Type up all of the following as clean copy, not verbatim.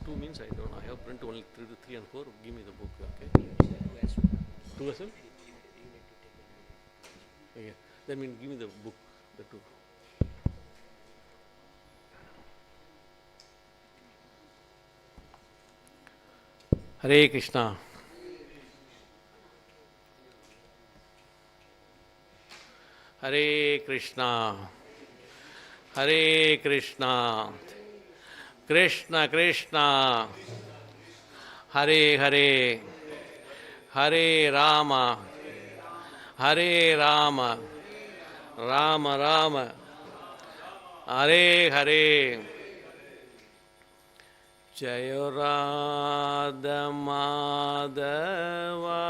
Two means I don't know. I have print only three and four. Give me the book. Okay. Two as well. Okay. Then mean give me the book. The two. Hare Krishna. Hare Krishna. Hare Krishna. Krishna Krishna. Hare Hare. Hare Rama. Hare Rama. Rama Rama. Hare Hare. Jayo Radha Madhava.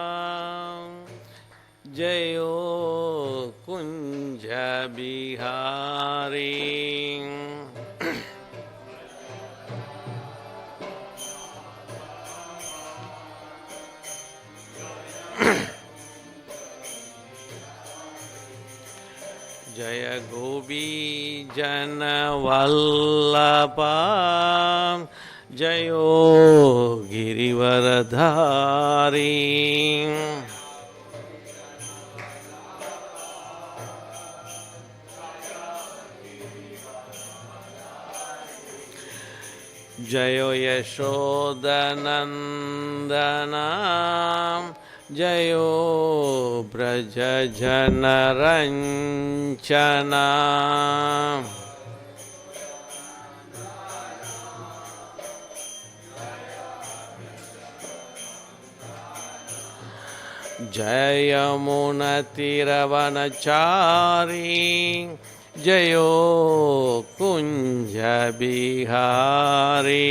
Jayo Kunja Bihari. Jaya Gopi Jana Vallabha. Jayo Girivaradhari. Jayo Yashodanandana. Jayo Braja Janaranchana. Jaya Munatiravanachari. Jayo Kunja Bihari.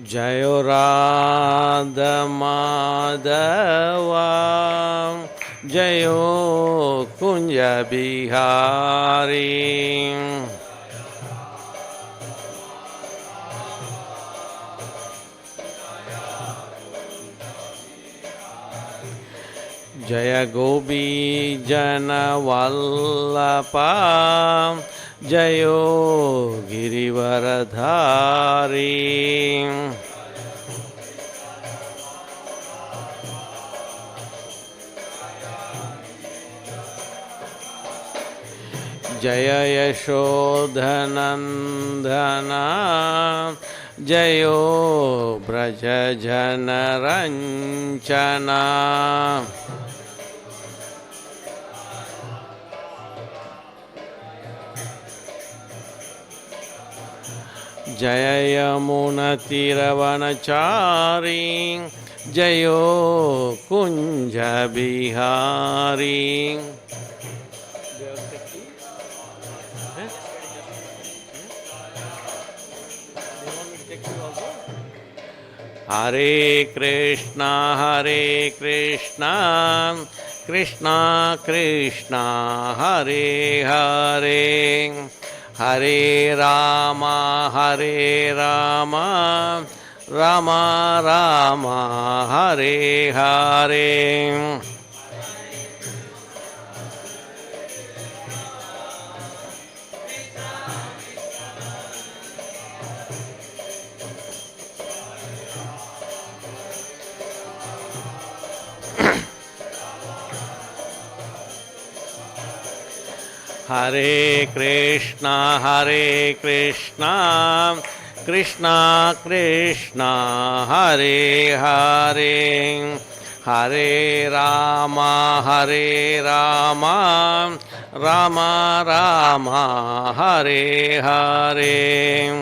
Jayo Radha Madhava. Jayo Kunja Bihari. Jaya Gopi Jana Vallabha. Jayo Girivaradhari. Jaya Yashodanandana. Jayo Braja Janaranchana. Jaya Yamunatiravanachari. Jayo Kunja Bihari. Hare Krishna, Hare Krishna, Krishna Krishna, Hare Hare, Hare Rama, Hare Rama, Rama Rama, Hare Hare. Hare Krishna, Hare Krishna, Krishna Krishna, Hare Hare, Hare Rama, Hare Rama, Rama Rama, Hare Hare.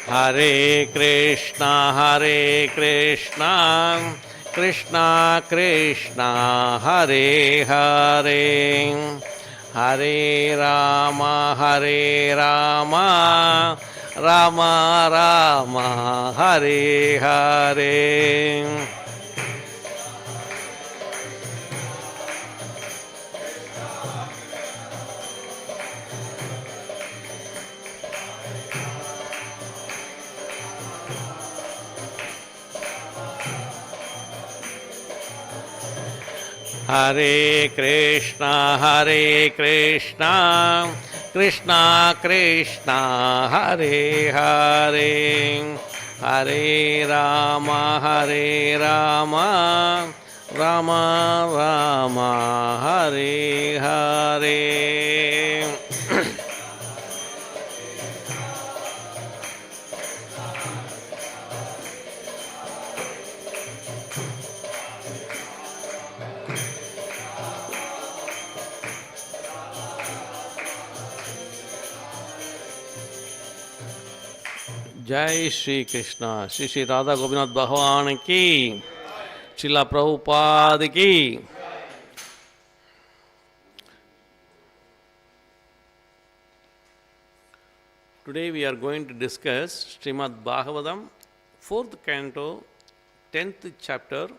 Hare Krishna, Hare Krishna, Krishna Krishna, Hare Hare, Hare Rama, Hare Rama, Rama Rama Hare Hare. Hare Krishna, Krishna Krishna, Hare Hare, Hare Rama, Rama Rama, Hare Hare. Jai Shri Krishna, Shri Shri Radha Gopinath Bhagavan ki, Srila Prabhupada ki. Today we are going to discuss Srimad Bhagavatam, 4th canto, 10th chapter,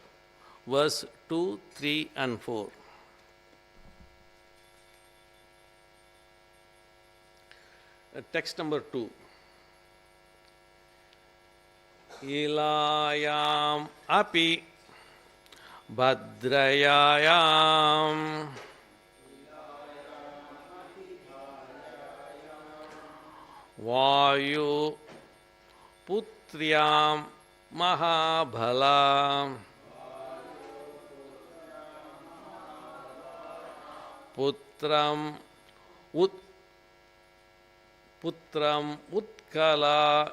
verse 2, 3 and 4. Text number 2. Ilayam api bhadrayayam vayu putriyam mahabhala putram utkala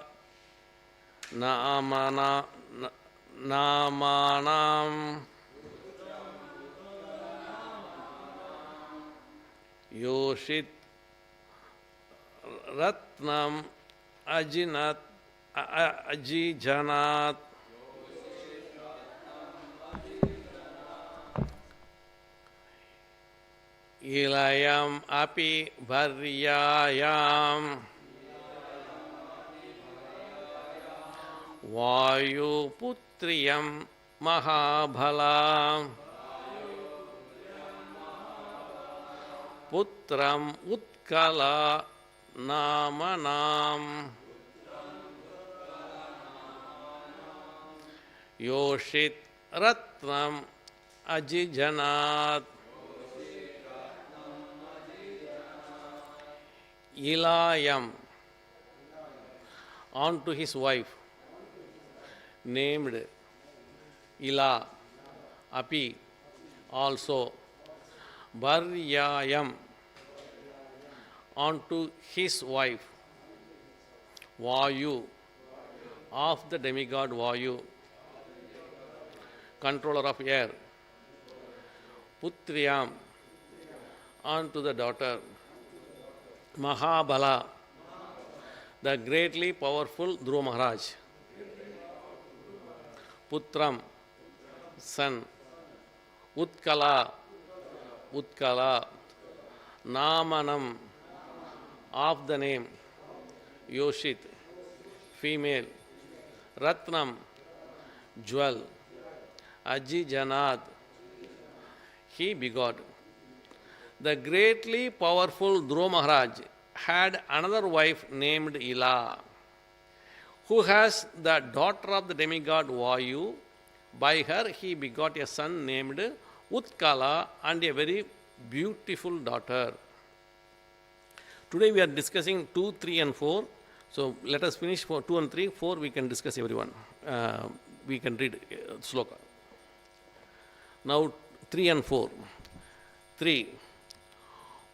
namanam yoshit ratnam ajijanat ilayam api bharyayam vayu putriyam mahabhala putram utkala namanam yoshit ratnam ajijanat ilayam unto his wife named Ila, Api, also, Bharyayam, unto his wife, Vayu, of the demigod Vayu, controller of air, Putriyam, unto the daughter, Mahabala, the greatly powerful Dhruva Maharaj, Putram, son, Utkala, Namanam, of the name, Yoshit, female, Ratnam, jewel, Ajijanad, he begot. The greatly powerful Dhruva Maharaj had another wife named Ila, who has the daughter of the demigod Vayu. By her he begot a son named Utkala and a very beautiful daughter. Today we are discussing 2, 3 and 4. So let us finish for 2 and 3. 4 we can discuss everyone. We can read sloka. Now 3 and 4. 3.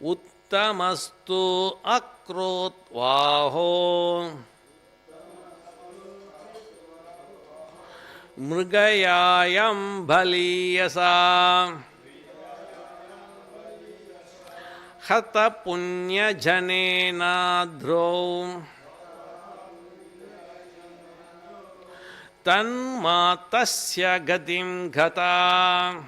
Uttamastu akrot vaho mrgayayam bhaliyasa hata punya janena dhro tanmatasya gatim ghata.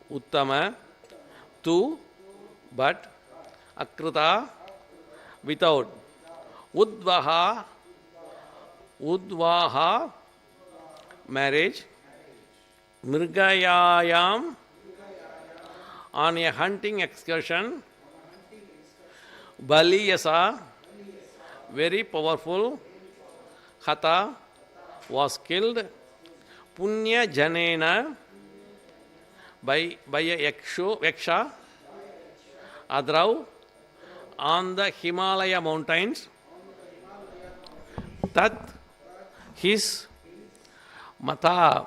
Uttama, tu, but Akrita, without. Udvaha, marriage. Mrgayayam, on a hunting excursion. Baliyasa, very powerful. Hata, was killed. Punya Janena, by a Yaksha. Adrau, on the Himalaya mountains. Tat, his. Mata,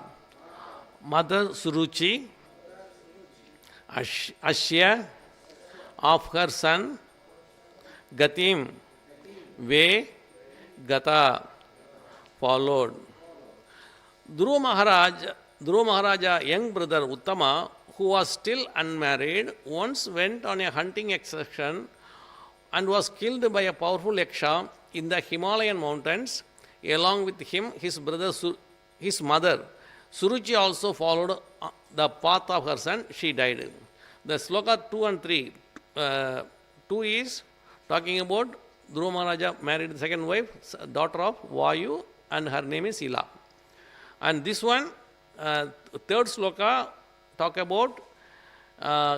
mother Suruchi. Ashya, of her son. Gatim, way. Gata, followed. Dhruva Maharaja, young brother Uttama, who was still unmarried, once went on a hunting excursion and was killed by a powerful Yaksha in the Himalayan mountains. Along with him, his mother, Suruchi, also followed the path of her son. She died. The sloka 2 and 3. 2 is talking about Dhruva Maharaja married the second wife, daughter of Vayu, and her name is Ila. And this one, third sloka, talk about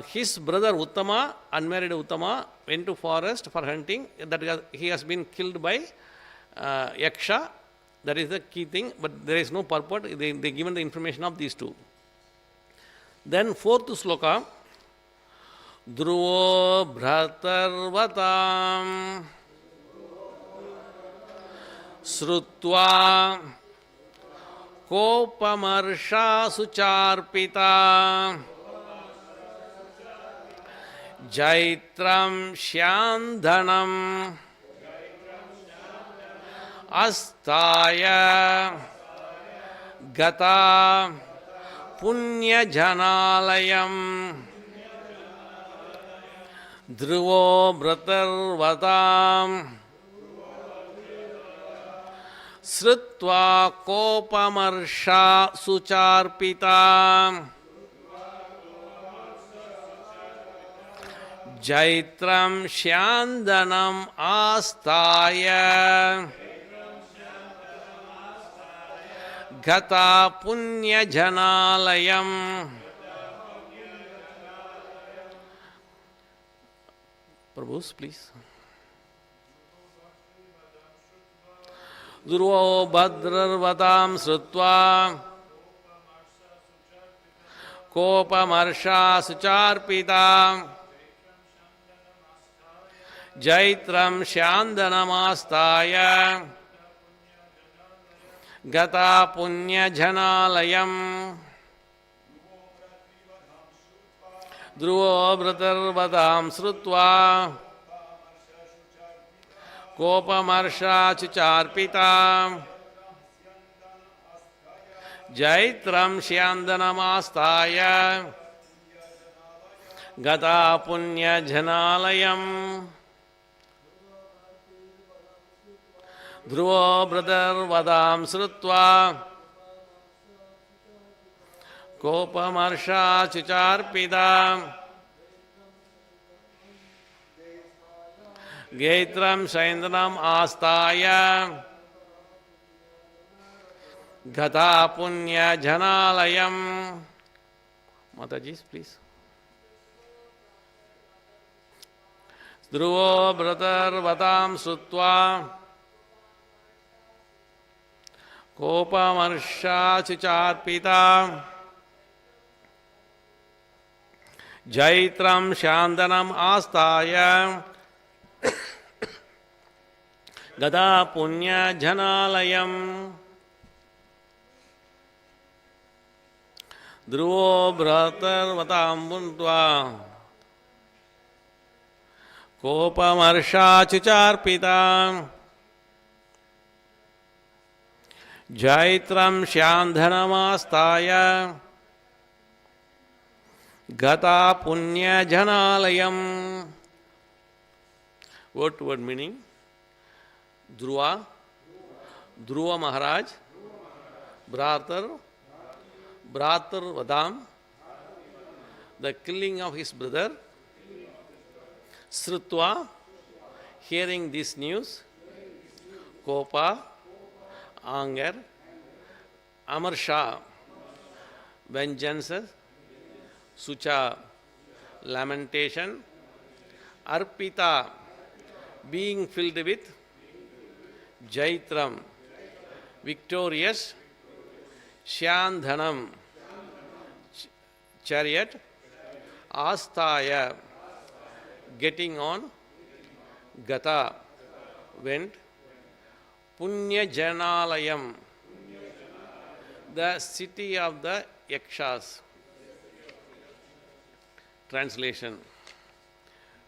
his brother Uttama, unmarried Uttama, went to forest for hunting. That he has been killed by Yaksha. That is the key thing, but there is no purport. They given the information of these two. Then fourth sloka, Dhruvo Bhratarvatam Srutva Kopamarsha Sucharpita Jaitram Shyandhanam Astaya Gata Punya Janalayam Dhruvo Bhratarvatam Srutva Kopamarsha Sucharpita Jaitram Syandanam Astaya Gata Punya Janalayam. Prabhus, please. Dhruvo Bhadrarvatam Srutva Kopamarsha Sucharpita Jaitram Syandanamastaya Gata Punya Janalayam. Dhruvo Bhadrarvatam Srutva Kopamarsha Sucharpita Jaitram Syandanamastaya Gata Punya Janalayam. Dhruvo Bhadrarvatam Srutva Kopamarsha Sucharpita Gaitram Saindranam Astaya Gata Punya Janalayam. Mataji, please. Dhruvo Bhadrarvatam Srutva Kopamarsha Sucharpita Jaitram Syandanam Astaya Gata Punya Janalayam. Dhruvo Bhadrarvatam Buntva Kopamarsha Sucharpita Jaitram Shyandhanamastaya Gata Punya Janalayam. Word to word meaning. Dhruva Maharaj, Bhratarvadam, the killing of his brother. Srutva, hearing this news, Kopa, anger, Amarsha, vengeance, Sucha, lamentation, Arpita, being filled with Jaitram, victorious, Shyandhanam, chariot, Astaya, getting on, Gata, went, Punya Janalayam, the city of the Yakshas. Translation.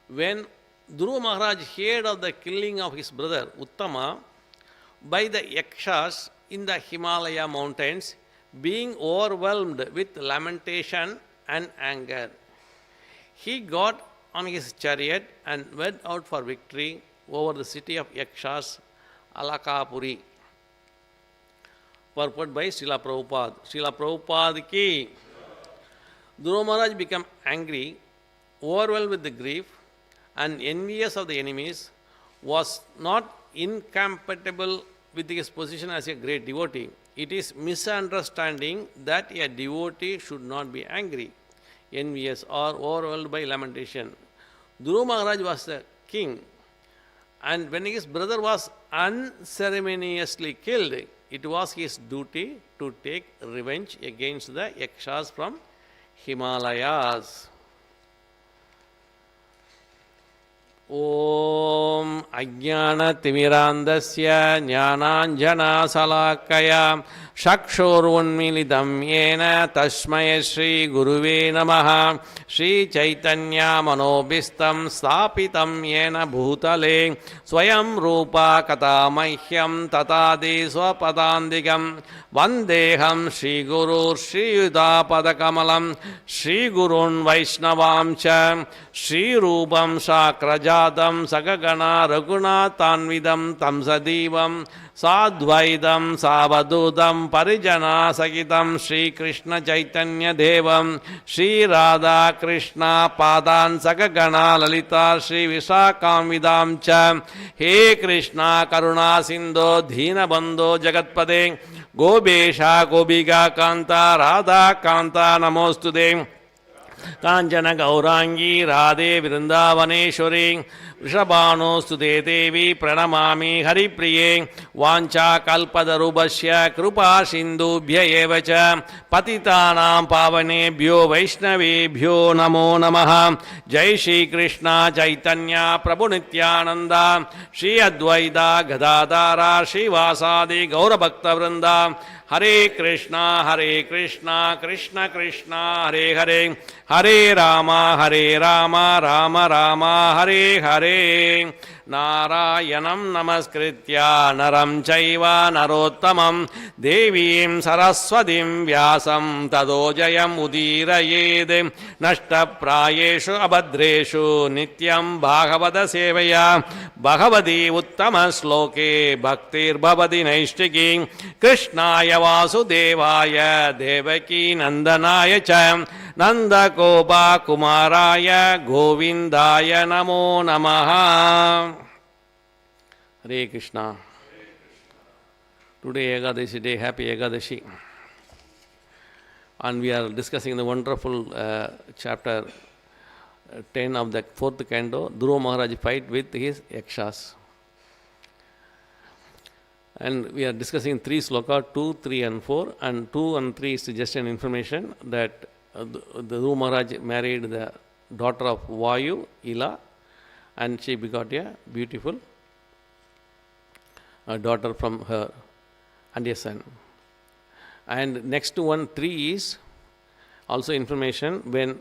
When Dhruva Maharaj heard of the killing of his brother Uttama by the Yakshas in the Himalaya mountains, being overwhelmed with lamentation and anger, he got on his chariot and went out for victory over the city of Yakshas, Alakapuri. Purport by Srila Prabhupada. Srila Prabhupada ki Dhruva Maharaj became angry, overwhelmed with the grief, and envious of the enemies, was not incompatible with his position as a great devotee. It is misunderstanding that a devotee should not be angry, envious, or overwhelmed by lamentation. Dhruva Maharaj was the king, and when his brother was unceremoniously killed, it was his duty to take revenge against the Yakshas from Himalayas. Om Ajnana Timirandasya Jnananjana Salakaya Shakshorunmilidam Yena Tasmaya Shri Guruve Namaha Shri Chaitanya Manobhistam Stapitam Yena Bhutale Swayam Rupa Katamahyam Tatadi Swapadandikam Vandeham Shri Guru Shri Yudapadakamalam Shri Gurun Vaishnavam Cha Shri Rupam Sakrajadam Sagagana Raghunatanvidam Tamsadivam Sadvaidam Savadudam Parijana Sakitam Shri Krishna Chaitanya Devam Shri Radha Krishna Padan Sagagana Lalita Shri Visakam Vidam Cha He Krishna Karuna Sindho Dhina Bandho Jagatpade Gobesha Gobiga Kanta Radha Kanta Namostude Kanchana Gaurangi Radhe Vrindavaneshwari Vrishabhanostude Devi Pranamami Haripriye Vancha Kalpadarubhasya Krupa Sindubhya Evacha Patitanam Pavanebhyo Vaishnavebhyo Namo Namaha Jai Shri Krishna Chaitanya Prabhu Nityananda Shri Advaita Gadadara Shri Vasadi Gaura Bhakta Vrinda Hare Krishna, Krishna Krishna, Hare Hare, Hare Rama, Rama Rama, Hare Hare. Narayanam Namaskritya Naram Chaiva Narottamam Devim Saraswatim Vyasam Tadojayam Udirayed Nashta Prayeshu Abhadreshu Nityam Bhagavata Sevaya Bhagavati Uttama Sloke Bhaktir Bhavati Naishtiki Krishnaya Vasudevaya Devaki Nandanaya Cha Nanda Kopa Kumaraya Govindaya Namo Namaha. Hare Krishna. Today Ekadashi day, happy Ekadashi. And we are discussing the wonderful chapter 10 of the 4th canto, Dhruva Maharaj fight with his Yakshas. And we are discussing 3 sloka, 2, 3 and 4. And 2 and 3 is just an information that the Dhruva Maharaj married the daughter of Vayu, Ila, and she begot a beautiful daughter from her and a son. And next to 1, 3 is also information when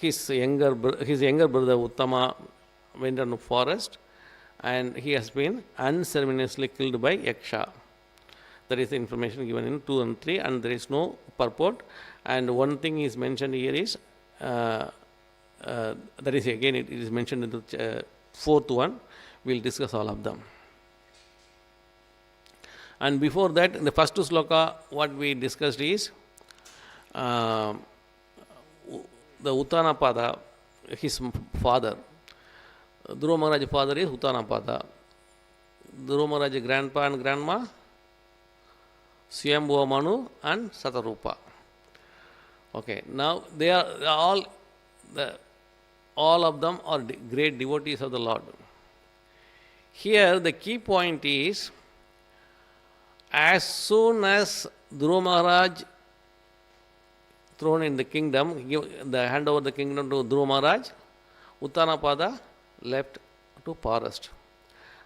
his younger brother Uttama went on the forest and he has been unceremoniously killed by Yaksha. That is the information given in 2 and 3, and there is no purport. And one thing is mentioned here is, that is again it is mentioned in the 4th one. We will discuss all of them. And before that, in the first sloka, what we discussed is the Uttanapada, his father, Dhruva Maharaj's father is Uttanapada. Dhruva Maharaj's grandpa and grandma, Swayambhuva Manu and Satarupa. Okay, now they are all of them are great devotees of the Lord. Here the key point is, as soon as Dhruva Maharaj thrown in the kingdom, hand over the kingdom to Dhruva Maharaj, Uttanapada left to forest.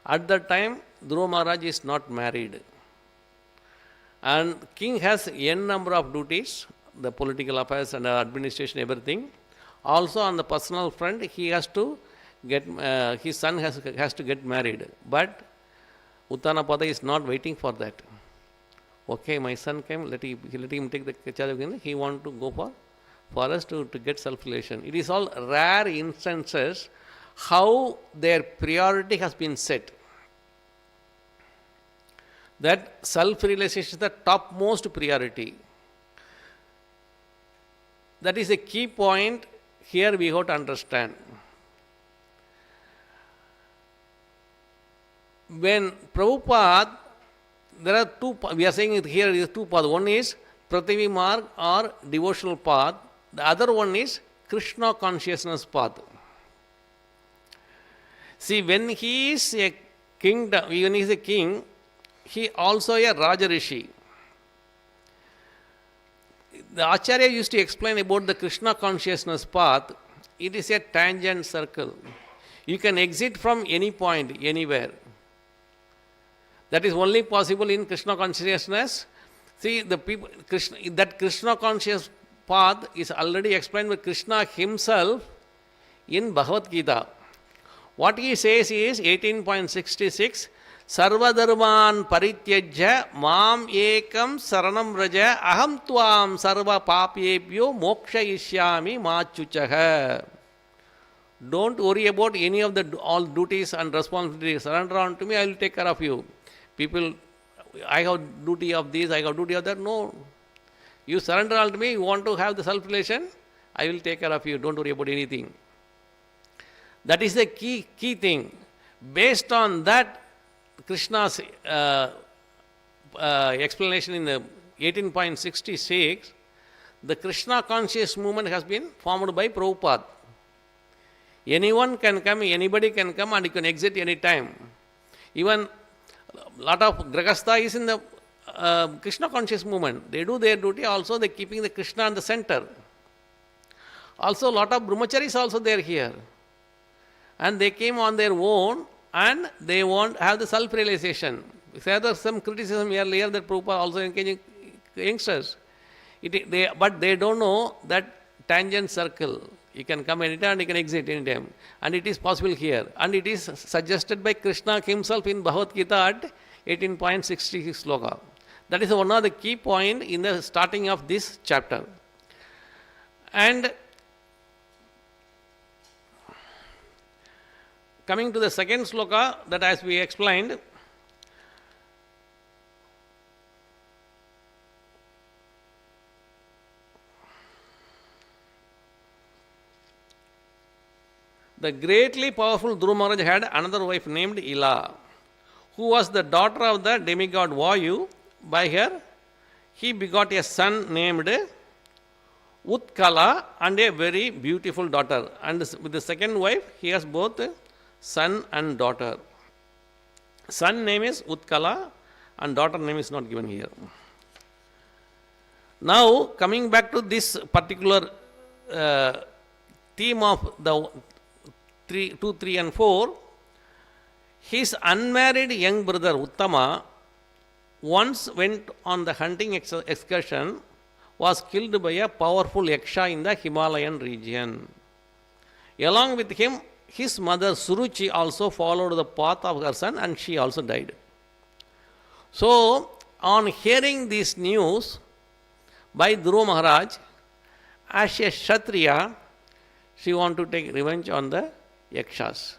At that time, Dhruva Maharaj is not married. And king has n number of duties, the political affairs and administration, everything. Also on the personal front, he has to get, his son has to get married. But Uttanapada is not waiting for that. Okay, my son came, let him take the charge of kingdom. He want to go for forest to get self-realization. It is all rare instances how their priority has been set. That self-realization is the topmost priority. That is a key point here we have to understand. When Prabhupada, there are two, we are saying here is two paths. One is Prathavi Marg or devotional path. The other one is Krishna consciousness path. See, when he is a kingdom, when he is a king, he also a Raja Rishi. The Acharya used to explain about the Krishna consciousness path. It is a tangent circle. You can exit from any point, anywhere. That is only possible in Krishna consciousness. See, the people, that Krishna conscious path is already explained by Krishna himself in Bhagavad Gita. What he says is 18.66, Sarvadharman parityajya mam ekam saranam raja aham tvam sarva papyebhyo mokshayishyami machuchaha. Don't worry about any of the all duties and responsibilities. Surrender on to me, I will take care of you. People, I have duty of this, I have duty of that. No. You surrender all to me, you want to have the self-relation, I will take care of you. Don't worry about anything. That is the key thing. Based on that, Krishna's explanation in the 18.66, the Krishna conscious movement has been formed by Prabhupada. Anyone can come, anybody can come and you can exit any time. Even a lot of Grahastha is in the Krishna conscious movement. They do their duty also, they keeping the Krishna in the center. Also a lot of brahmacharis also there here. And they came on their own and they won't have the self-realization. There was some criticism earlier that Prabhupada also encouraging youngsters. But they don't know that tangent circle. You can come anytime and you can exit anytime. And it is possible here. And it is suggested by Krishna himself in Bhagavad Gita at 18.66 sloka. That is one of the key points in the starting of this chapter. And coming to the second sloka, that as we explained, the greatly powerful Dhruva Maharaj had another wife named Ila, who was the daughter of the demigod Vayu. By her, he begot a son named Utkala and a very beautiful daughter. And with the second wife, he has both son and daughter. Son name is Utkala and daughter name is not given here. Now, coming back to this particular theme of the 2, 3 and 4, his unmarried young brother Uttama once went on the hunting excursion, was killed by a powerful Yaksha in the Himalayan region. Along with him, his mother Suruchi also followed the path of her son and she also died. So, on hearing this news by Dhruva Maharaj, as a Kshatriya, she wanted to take revenge on the Yakshas.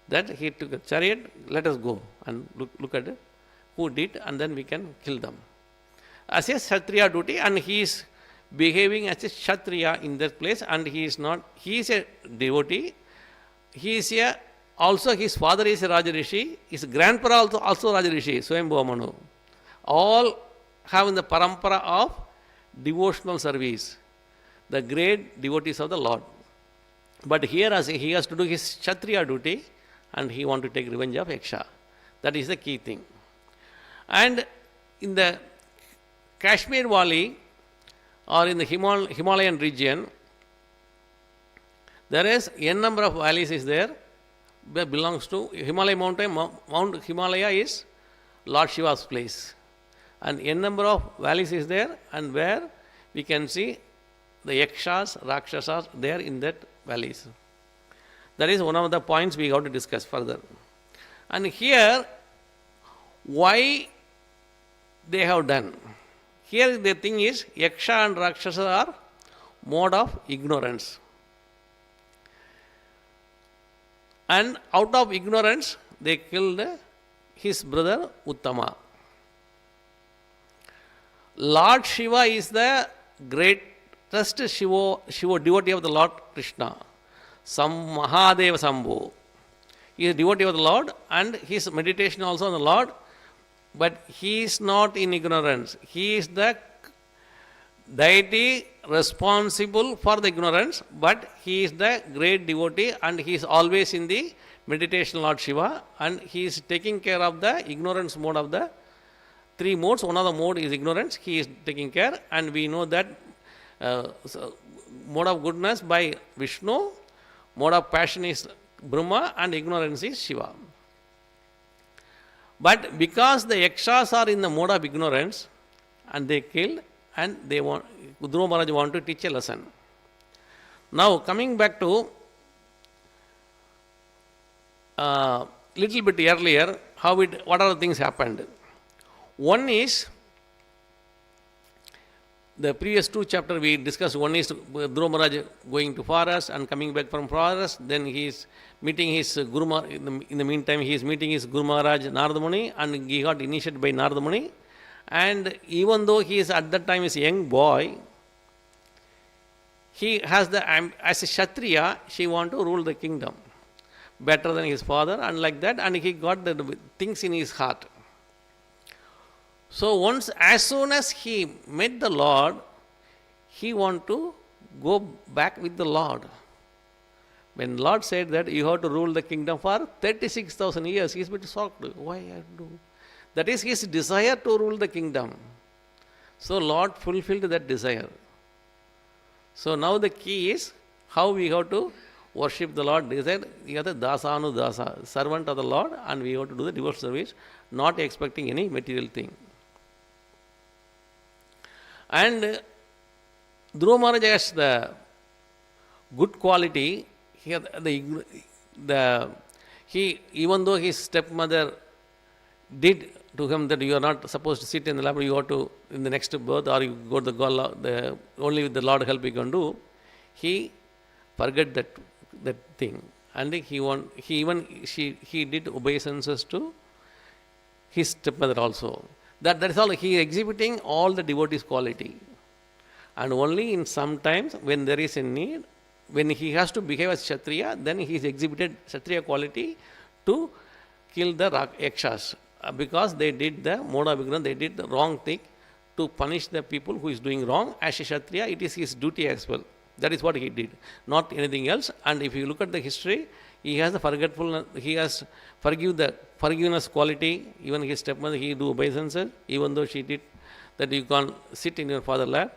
That he took a chariot, let us go and look at who did, and then we can kill them. As a Kshatriya duty, and he is behaving as a Kshatriya in that place, and he is not, he is a devotee, he is a also his father is a Rajarishi, his grandpa also Rajarishi, Swayambhuva Manu. All having the parampara of devotional service, the great devotees of the Lord. But here as he has to do his Kshatriya duty and he want to take revenge of Yaksha. That is the key thing. And in the Kashmir Valley or in the Himalayan region, there is n number of valleys is there that belongs to Himalaya mountain. Mount Himalaya is Lord Shiva's place. And n number of valleys is there, and where we can see the Yakshas, Rakshasas there in that valleys. That is one of the points we have to discuss further. And here, why they have done. Here the thing is, Yaksha and Rakshasa are mode of ignorance. And out of ignorance, they killed his brother Uttama. Lord Shiva is the greatest Shiva devotee of the Lord Krishna. Mahadeva Sambhu. He is a devotee of the Lord and his meditation also on the Lord, but he is not in ignorance. He is the deity responsible for the ignorance, but he is the great devotee and he is always in the meditation Lord Shiva, and he is taking care of the ignorance mode of the three modes. One of the mode is ignorance, he is taking care, and we know that mode of goodness by Vishnu, mode of passion is Brahma, and ignorance is Shiva. But because the Yakshas are in the mode of ignorance and they killed, and they want, Dhruva Maharaj want to teach a lesson. Now coming back to little bit earlier, what are the things happened. One is, the previous two chapters we discussed, one is Dhruva Maharaj going to forest and coming back from forest, then he is meeting his Guru Maharaj, in the meantime he is meeting his Guru Maharaj Narada Muni, and he got initiated by Narada Muni. And even though he is at that time is a young boy, he has as a Kshatriya, she want to rule the kingdom better than his father, and like that, and he got the things in his heart. So as soon as he met the Lord, he want to go back with the Lord. When Lord said that you have to rule the kingdom for 36,000 years, he is a bit shocked. Why I do? That is his desire to rule the kingdom. So Lord fulfilled that desire. So now the key is how we have to worship the Lord. He said, you are the dasanu dasa, servant of the Lord, and we have to do the devotional service, not expecting any material thing. And Dhruva Maharaj has the good quality. Here even though his stepmother did to him that you are not supposed to sit in the lap, you have to in the next birth, or you go to the only with the Lord help you can do. He forget that thing, and he did obeisances to his stepmother also. That is all. He is exhibiting all the devotees' quality, and only in sometimes when there is a need, when he has to behave as Kshatriya, then he is exhibited Kshatriya quality to kill the Yakshas. Because they did the mode of ignorance, they did the wrong thing, to punish the people who is doing wrong. As a Kshatriya, it is his duty as well. That is what he did, not anything else. And if you look at the history, he has the forgetfulness, he has forgiveness quality. Even his stepmother, he do obeisances, even though she did that you can't sit in your father's lap.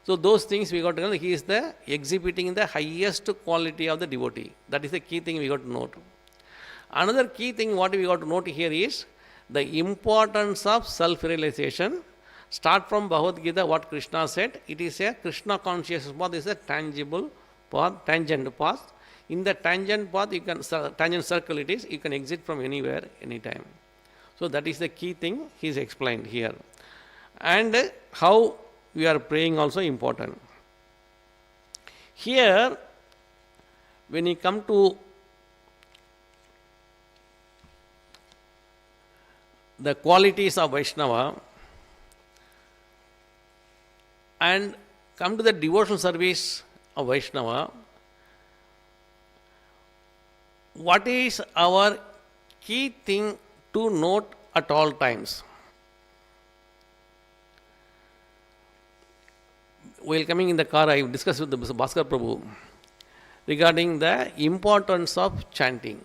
So those things we got to know, he is the exhibiting the highest quality of the devotee. That is the key thing we got to note. Another key thing what we got to note here is the importance of self-realization. Start from Bhagavad Gita, what Krishna said. It is a Krishna consciousness path, is a tangible path, tangent path. In the tangent path, you can tangent circle it is, you can exit from anywhere, anytime. So that is the key thing he is explained here. And how we are praying also important. Here, when you come to the qualities of Vaishnava and come to the devotional service of Vaishnava, what is our key thing to note at all times? While coming in the car, I discussed with the Bhaskar Prabhu regarding the importance of chanting.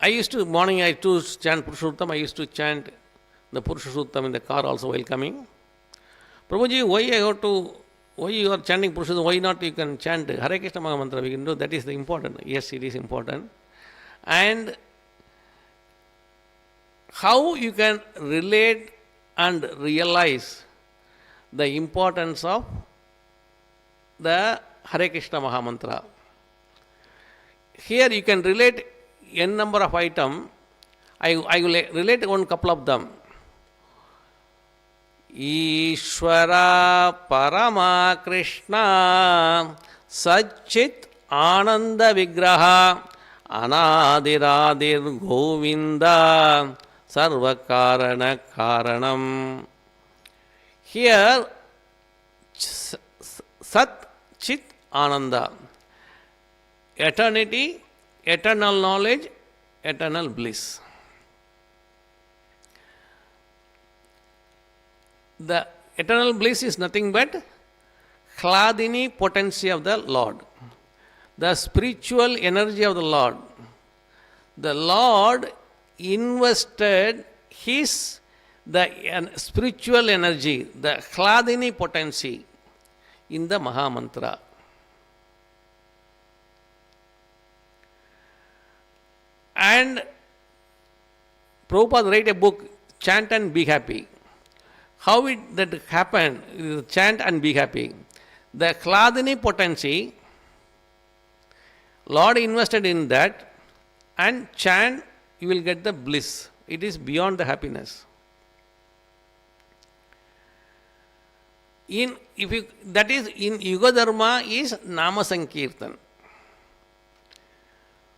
I used to chant Purushottam. I used to chant the Purushottam in the car also while coming. Prabhuji, why you are chanting Purushottam? Why not you can chant Hare Krishna Maha Mantra? We can do that. Is the important. Yes, it is important. And how you can relate and realize the importance of the Hare Krishna Maha Mantra. Here you can relate n number of items. I will relate one couple of them. Ishvara Parama Krishna Satchit Ananda Vigraha Anadiradir Govinda Sarvakarana Karanam. Here Sat Chit Ananda, eternity, eternal knowledge, eternal bliss. The eternal bliss is nothing but Hladini potency of the Lord, the spiritual energy of the Lord. The Lord invested the spiritual energy, the Hladini potency in the Maha Mantra. And Prabhupada write a book, Chant and Be Happy. How that happened? Chant and be happy. The Hladini potency, Lord invested in that, and chant, you will get the bliss. It is beyond the happiness. That is in Yuga Dharma is Nama Sankirtan.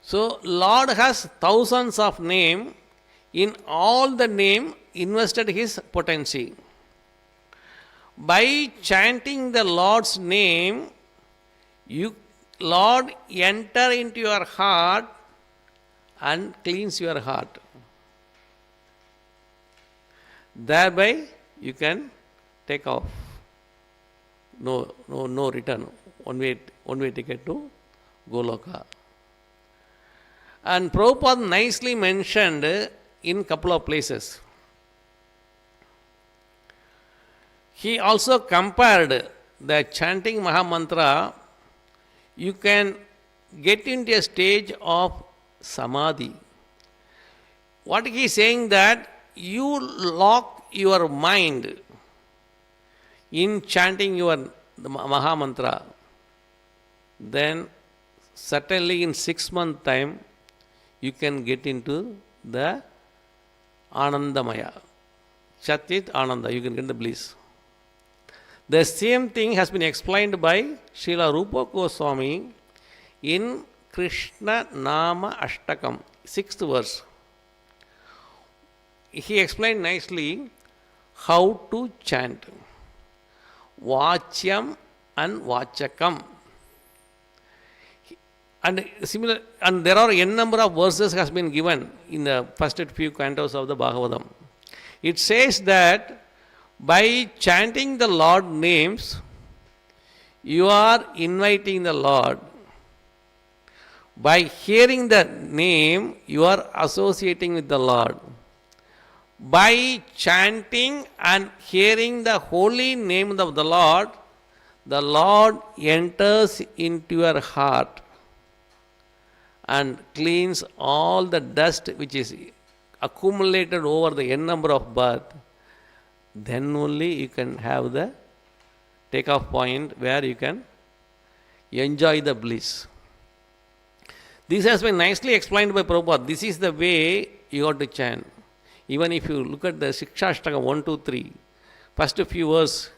So Lord has thousands of names. In all the name invested his potency. By chanting the Lord's name, Lord enter into your heart and cleans your heart. Thereby you can take off. No return. One way ticket to Goloka. And Prabhupada nicely mentioned in couple of places. He also compared the chanting Maha Mantra, you can get into a stage of Samadhi. What he is saying that you lock your mind in chanting the Maha Mantra, then certainly in 6 months time you can get into the Anandamaya. Chatit Ananda, you can get the bliss. The same thing has been explained by Srila Rupa Goswami in Krishna Nama Ashtakam, 6th verse. He explained nicely how to chant. Vachyam and Vachakam. And there are n number of verses has been given in the first few cantos of the Bhagavatam. It says that by chanting the Lord names, you are inviting the Lord. By hearing the name, you are associating with the Lord. By chanting and hearing the holy name of the Lord enters into your heart and cleans all the dust which is accumulated over the n number of birth. Then only you can have the takeoff point where you can enjoy the bliss. This has been nicely explained by Prabhupada. This is the way you have to chant. Even if you look at the Shikshashtaka 1, 2, 3, first few verses,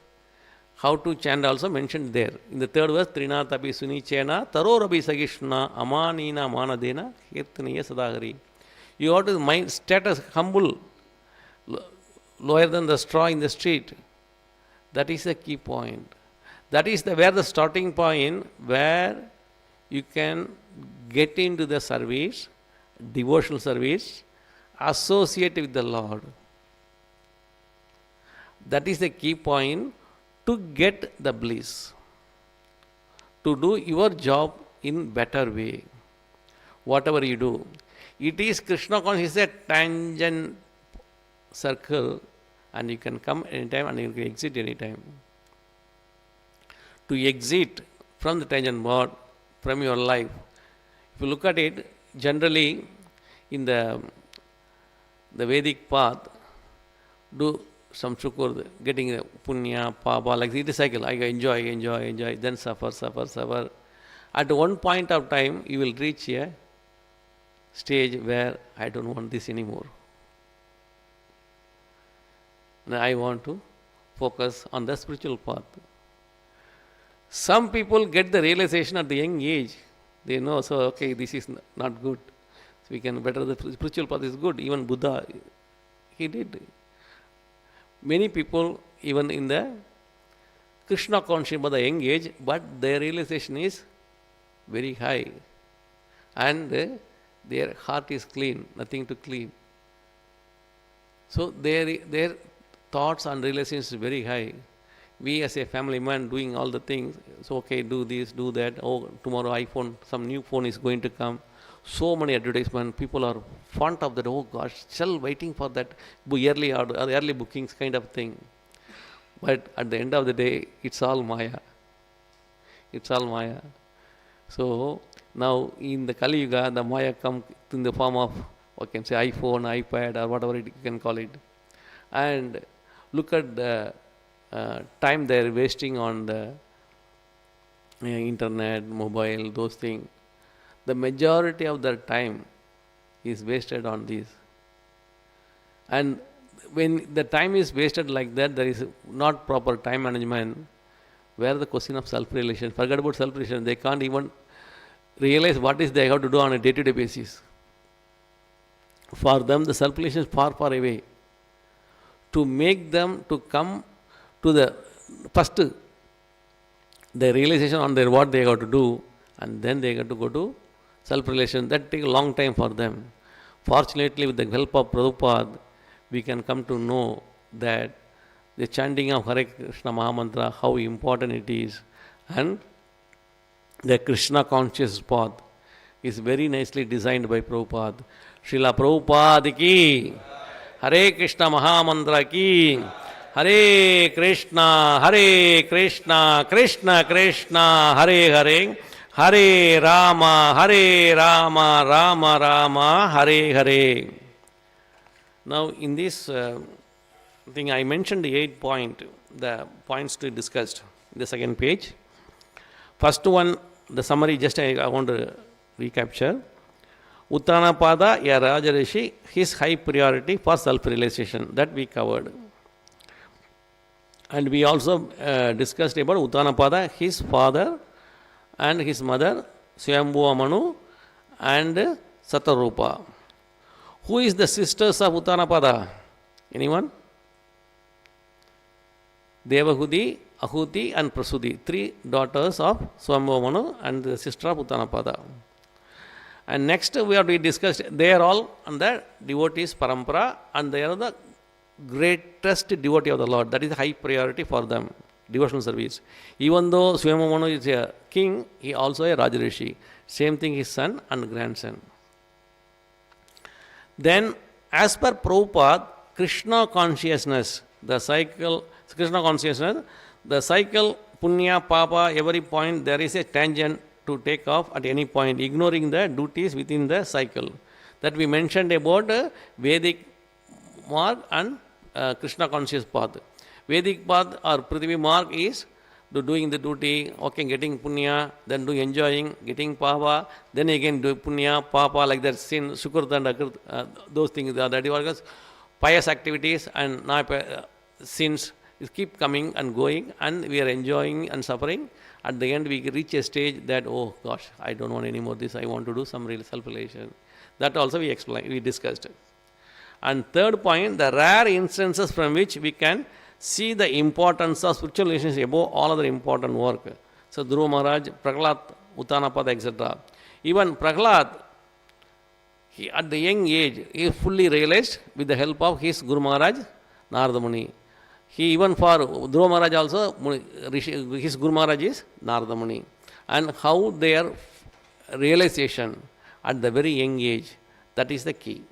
how to chant also mentioned there. In the third verse, Trinatapi Sunichena, Tarorabi Sagishna, Amanina Manadena, Kirtaniya Sadagari. You have to mind status humble, lower than the straw in the street. That is the key point. That is where the starting point, where you can get into the service, devotional service, associate with the Lord. That is the key point to get the bliss, to do your job in better way. Whatever you do, it is Krishna consciousness, is a tangent circle, and you can come anytime and you can exit anytime. To exit from the tangent board, from your life, if you look at it, generally in the Vedic path, do some shukur, getting punya, papa, like it is cycle. I enjoy, then suffer. At one point of time, you will reach a stage where I don't want this anymore. I want to focus on the spiritual path. Some people get the realization at the young age. They know, so okay, this is not good. So we can better, the spiritual path is good. Even Buddha, he did. Many people, even in the Krishna consciousness by the young age, but their realization is very high. And their heart is clean, nothing to clean. So their thoughts and realizations is very high. We as a family man doing all the things, so okay, do this, do that, oh, tomorrow iPhone, some new phone is going to come. So many advertisements, people are fond of that, oh gosh, still waiting for that yearly order, early bookings kind of thing. But at the end of the day, it's all Maya. It's all Maya. So now in the Kali Yuga, the Maya comes in the form of, I can say iPhone, iPad, or whatever you can call it. And look at the time they are wasting on the internet, mobile, those things. The majority of their time is wasted on this. And when the time is wasted like that, there is not proper time management. Where the question of self-realization, forget about self-realization, they can't even realize what is they have to do on a day-to-day basis. For them, the self-realization is far, far away. To make them to come to the first, the realization on their what they have to do, and then they have to go to self-realization. That takes a long time for them. Fortunately, with the help of Prabhupada, we can come to know that the chanting of Hare Krishna Mahamantra, how important it is, and the Krishna conscious path is very nicely designed by Prabhupada. Srila Prabhupada ki, Hare Krishna Mahamantra ki, Hare Krishna, Krishna Krishna, Hare Hare, Hare Rama, Rama Rama, Hare Hare. Now in this thing I mentioned the 8 points, the points to be discussed in the second page. First one, the summary, just I want to recapture. Uttanapada, a Rajarishi, his high priority for self-realization, that we covered. And we also discussed about Uttanapada, his father and his mother, Swayambhuva Manu and Satarupa. Who is the sisters of Uttanapada? Anyone? Devahudi, Ahuti and Prasudi, 3 daughters of Swayambhuva Manu and the sister of Uttanapada. And next we have to discuss, they are all on the devotees parampara, and they are the greatest devotee of the Lord. That is the high priority for them, devotional service. Even though Swayambhuva Manu is a king, he also a Rajarishi. Same thing his son and grandson. Then as per Prabhupada, Krishna consciousness, the cycle, punya, papa, every point there is a tangent to take off at any point, ignoring the duties within the cycle. That we mentioned about Vedic mark and Krishna conscious path. Vedic path or Prithvi mark is doing the duty, okay, getting punya, then doing enjoying, getting papa, then again do punya, papa, like that, sin, sukrta and akrita, those things, that is pious activities and sins keep coming and going, and we are enjoying and suffering. At the end, we reach a stage that, oh gosh, I don't want any more this, I want to do some real self-realization. That also we explained, we discussed. And third point, the rare instances from which we can see the importance of spiritual relationship above all other important work. So Dhruva Maharaj, Prahlad Uttanapada, etc. Even Prahlad, he, at the young age, he fully realized with the help of his Guru Maharaj, Narada Muni. He even for Dhruva Maharaj also, his Guru Maharaj is Narada Muni. And how their realization at the very young age, that is the key.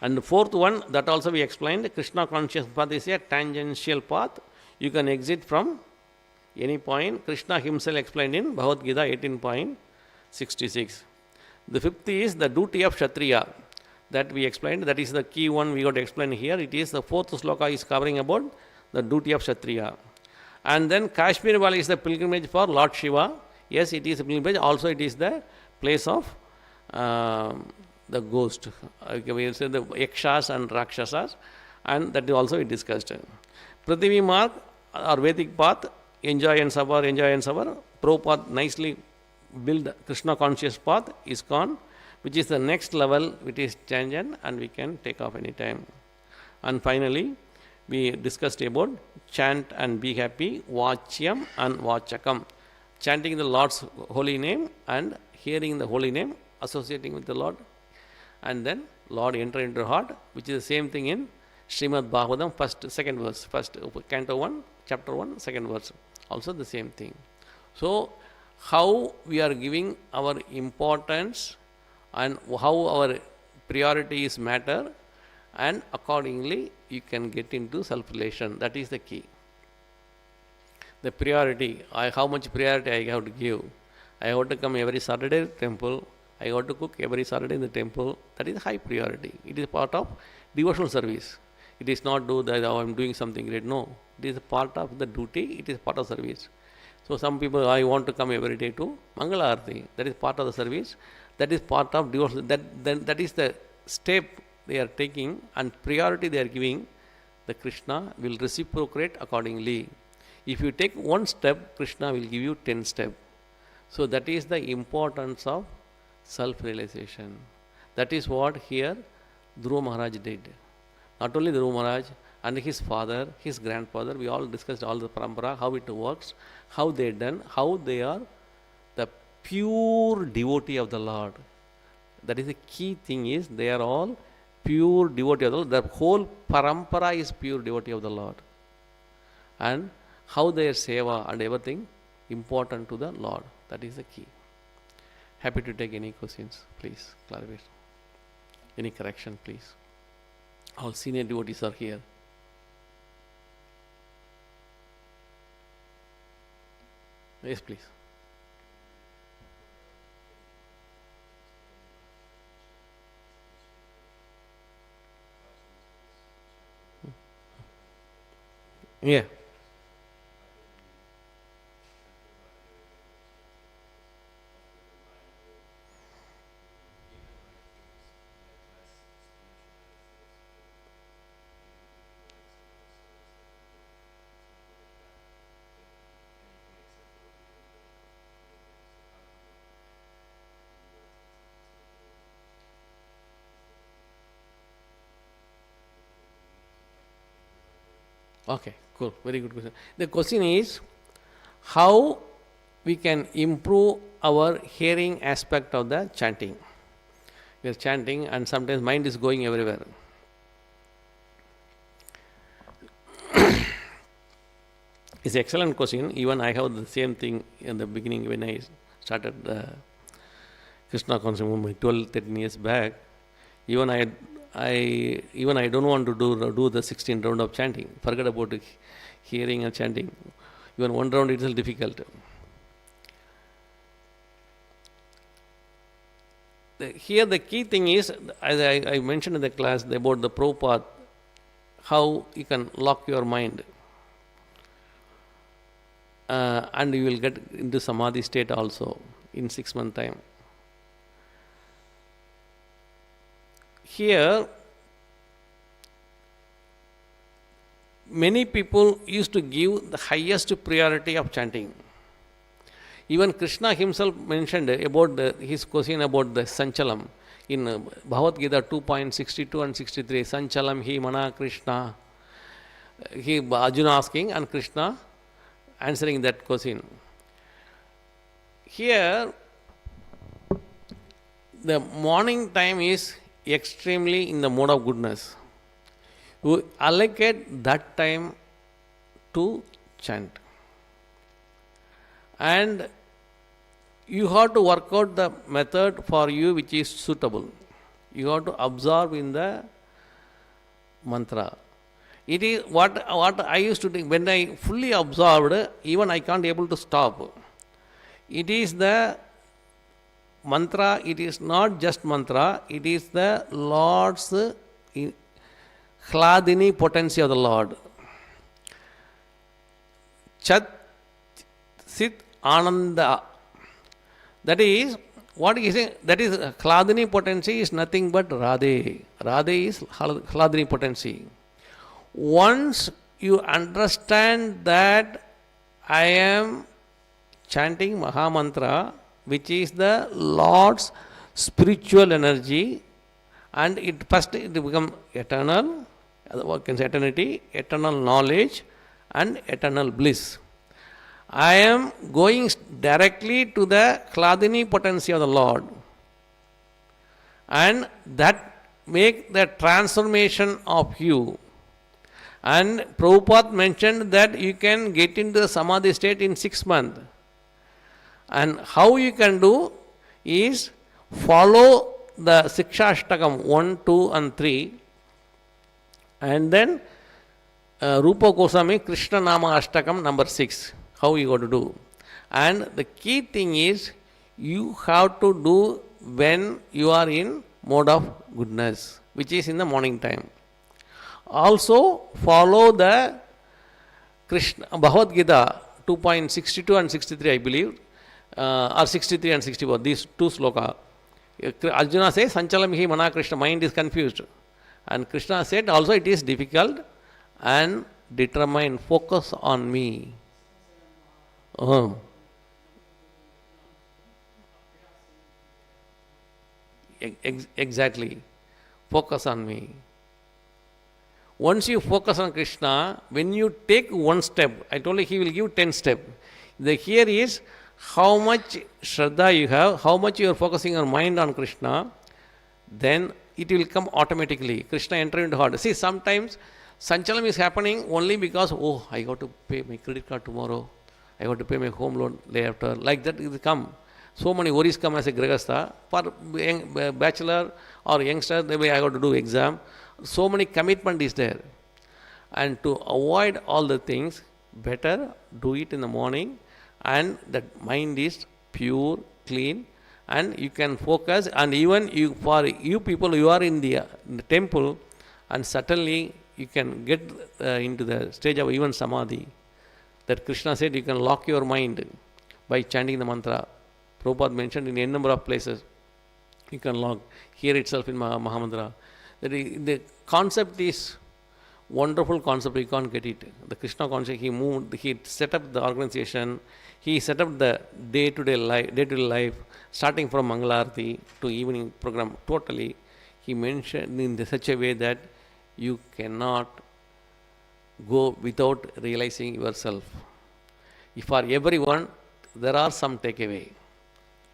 And the fourth one, that also we explained, Krishna conscious path is a tangential path. You can exit from any point. Krishna himself explained in Bhagavad Gita 18.66. The fifth is the duty of Kshatriya. That we explained, that is the key one we got to explain here. It is the fourth sloka is covering about the duty of Kshatriya. And then Kashmir Valley is the pilgrimage for Lord Shiva. Yes, it is a pilgrimage. Also, it is the place of the ghost. We will say the Yakshas and Rakshasas, and that is also we discussed. Prithivi Marg or Vedic path, enjoy and suffer. Prabhupada nicely build Krishna conscious path, ISKCON, which is the next level, which is tangent, and we can take off any time. And finally, we discussed about chant and be happy, Vachyam and Vachakam. Chanting the Lord's holy name and hearing the holy name, associating with the Lord, and then Lord enter into your heart, which is the same thing in Srimad Bhagavatam, second verse, canto 1, chapter 1, second verse. Also the same thing. So, how we are giving our importance and how our priorities matter, and accordingly you can get into self-relation. That is the key. The priority, how much priority I have to give. I have to come every Saturday to the temple. I have to cook every Saturday in the temple. That is high priority. It is part of devotional service. It is not do that I am doing something great. No, it is a part of the duty. It is part of service. So some people, I want to come every day to Mangala Arati. That is part of the service. That is part of devotional. That is the step they are taking, and priority they are giving. The Krishna will reciprocate accordingly. If you take one step, Krishna will give you 10 steps. So that is the importance of self-realization. That is what here Dhruva Maharaj did. Not only Dhruva Maharaj and his father, his grandfather, we all discussed all the parampara, how it works, how they done, how they are the pure devotee of the Lord. That is the key thing is they are all pure devotee of the Lord. The whole parampara is pure devotee of the Lord. And how their seva and everything important to the Lord. That is the key. Happy to take any questions, please. Clarify. Any correction, please. All senior devotees are here. Yes, please. Yeah. Okay, cool. Very good question. The question is how we can improve our hearing aspect of the chanting. We are chanting and sometimes mind is going everywhere. It's an excellent question. Even I have the same thing in the beginning when I started the Krishna consciousness movement 12, 13 years back. Even I don't want to do the 16 round of chanting. Forget about hearing and chanting. Even one round itself difficult. Here the key thing is, as I mentioned in the class about the Prabhupada, how you can lock your mind. And you will get into Samadhi state also in 6 months time. Here, many people used to give the highest priority of chanting. Even Krishna himself mentioned about his question about the Sanchalam in Bhagavad Gita 2.62 and 63. Sanchalam hi mana Krishna. Arjuna asking and Krishna answering that question. here the morning time is extremely in the mode of goodness. You allocate that time to chant. And you have to work out the method for you which is suitable. You have to absorb in the mantra. It is what I used to think when I fully absorbed, even I can't able to stop. It is the mantra, it is not just mantra, it is the Lord's Hladini potency of the Lord. Chat Sit Ananda. That is, what is it? That is, Hladini potency is nothing but Radhe. Radhe is Hladini potency. Once you understand that I am chanting Mahamantra, which is the Lord's spiritual energy, and it first it becomes eternal, what can say eternity, eternal knowledge, and eternal bliss. I am going directly to the Hladini potency of the Lord, and that make the transformation of you. And Prabhupada mentioned that you can get into the Samadhi state in 6 months. And how you can do is follow the Sikshashtakam 1, 2 and 3, and then Rupa Goswami Krishna Nama Ashtakam number 6. How you got to do. And the key thing is you have to do when you are in mode of goodness, which is in the morning time. Also follow the Krishna Bhagavad Gita 2.62 and 63, I believe, or 63 and 64, these two sloka. Arjuna says, Sanchalamihi Mana Krishna, mind is confused. And Krishna said also it is difficult, and determine, focus on me. Exactly. Focus on me. Once you focus on Krishna, when you take one step, I told you he will give 10 steps. The here is how much Shraddha you have, how much you are focusing your mind on Krishna, then it will come automatically. Krishna enter into heart. See, sometimes Sanchalam is happening only because, oh, I got to pay my credit card tomorrow. I got to pay my home loan day after. Like that it will come. So many worries come as a Grihastha. For bachelor or youngster, maybe I got to do exam. So many commitment is there. And to avoid all the things, better do it in the morning, and that mind is pure, clean, and you can focus. And even you, for you people, you are in the temple, and certainly you can get into the stage of even Samadhi. That Krishna said you can lock your mind by chanting the mantra. Prabhupada mentioned in a number of places you can lock. Here itself in Mahamantra. The concept is wonderful concept, you can't get it. The Krishna concept, he moved, he set up the organization, he set up the day-to-day life, starting from Mangalarti to evening program, totally. He mentioned in such a way that you cannot go without realizing yourself. For everyone, there are some takeaway.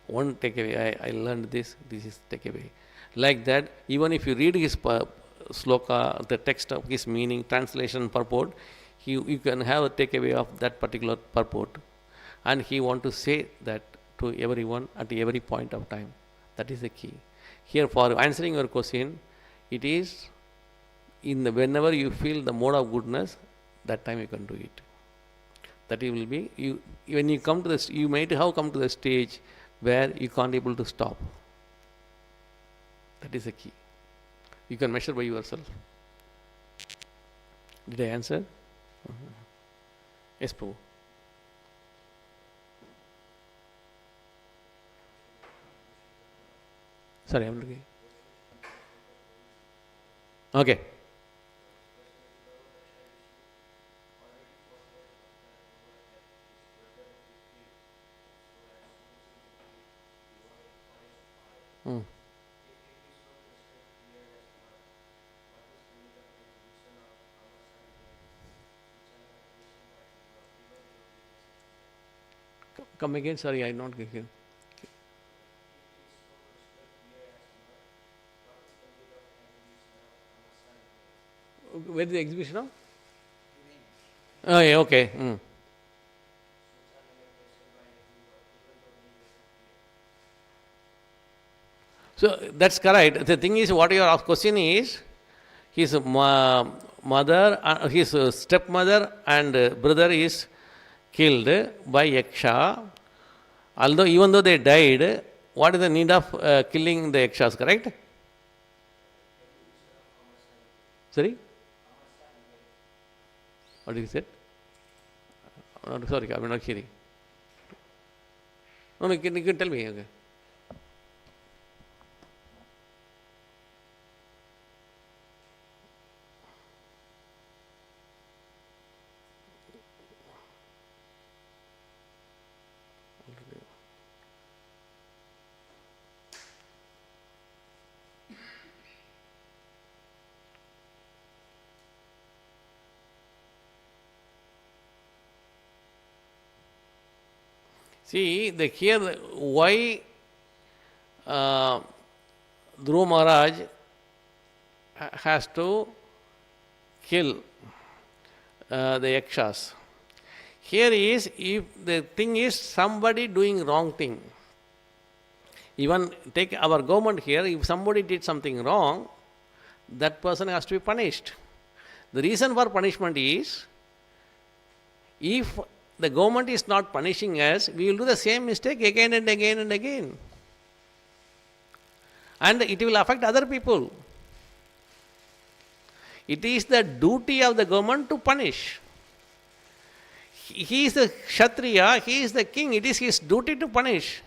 One takeaway, I learned this is takeaway. Like that, even if you read his sloka, the text of his meaning, translation, purport, you can have a takeaway of that particular purport. And he want to say that to everyone at every point of time. That is the key. Here, for answering your question, it is whenever you feel the mode of goodness, that time you can do it. That it will be, when you come to this, you might have come to the stage where you can't able to stop. That is the key. You can measure by yourself. Did I answer? Yes, Prabhu. Sorry, I'm looking. Okay. Come again, sorry, I not get you. Where is the exhibition of? Oh, yeah, okay. So that's correct. The thing is, what your question is, his mother, his stepmother and brother is killed by Yaksha. Although, even though they died, what is the need of killing the Yakshas, correct? Sorry? What did you say? Sorry, I'm not hearing. No, you can tell me. Okay. See, here why Dhruva Maharaj has to kill the Yakshas. Here is, if the thing is somebody doing wrong thing. Even take our government here, if somebody did something wrong, that person has to be punished. The reason for punishment is, if the government is not punishing us, we will do the same mistake again and again and again. And it will affect other people. It is the duty of the government to punish. He is the Kshatriya, he is the king, it is his duty to punish.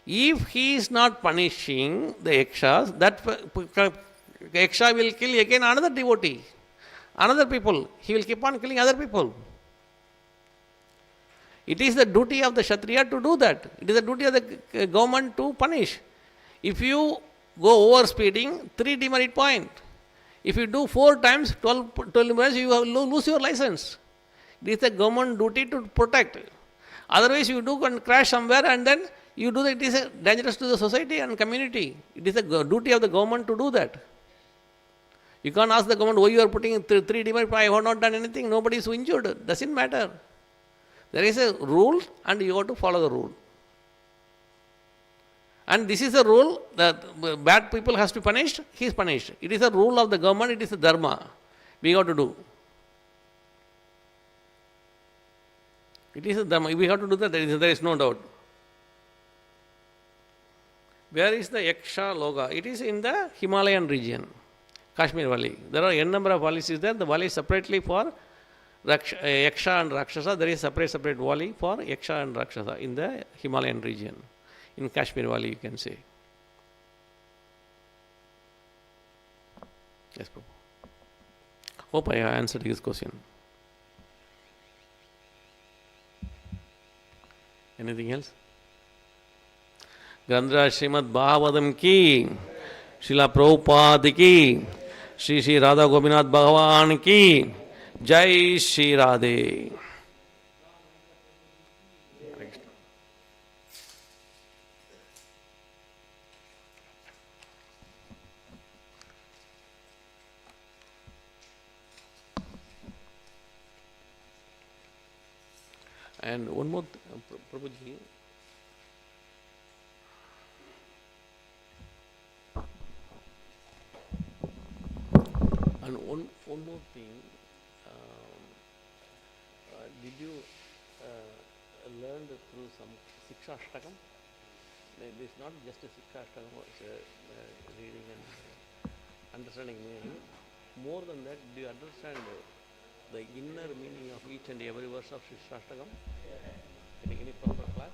If he is not punishing the Yakshas, that Yaksha will kill again another devotee, another people. He will keep on killing other people. It is the duty of the Kshatriya to do that. It is the duty of the government to punish. If you go over speeding, 3 demerit point. If you do 4 times, 12 minutes, you will lose your license. It is the government duty to protect. Otherwise, you do and crash somewhere and then you do that. It is dangerous to the society and community. It is the duty of the government to do that. You can't ask the government why you are putting 3 demerit. I have not done anything. Nobody is injured. Doesn't matter. There is a rule and you have to follow the rule. And this is a rule that bad people has to be punished. He is punished. It is a rule of the government. It is a dharma. We have to do. It is a dharma. We have to do that. There is no doubt. Where is the Yaksha Loka? It is in the Himalayan region, Kashmir Valley. There are n number of valleys is there. The valley separately for Yaksha and Rakshasa. There is separate valley for Yaksha and Rakshasa in the Himalayan region. In Kashmir Valley, you can say. Yes, Prabhu. Hope I answered his question. Anything else? Granthara Srimad Bhagavatam ki, Srila Prabhupada ki, Sri Sri Radha Gopinath Bhagavan ki, Jai Shri Radhe. And one more, Prabhuji. And one more thing. Did you learn through some Siksha Ashtakam? It is not just a Siksha Ashtakam, it's reading and understanding meaning. More than that, do you understand the inner meaning of each and every verse of Siksha Ashtakam? Any proper class?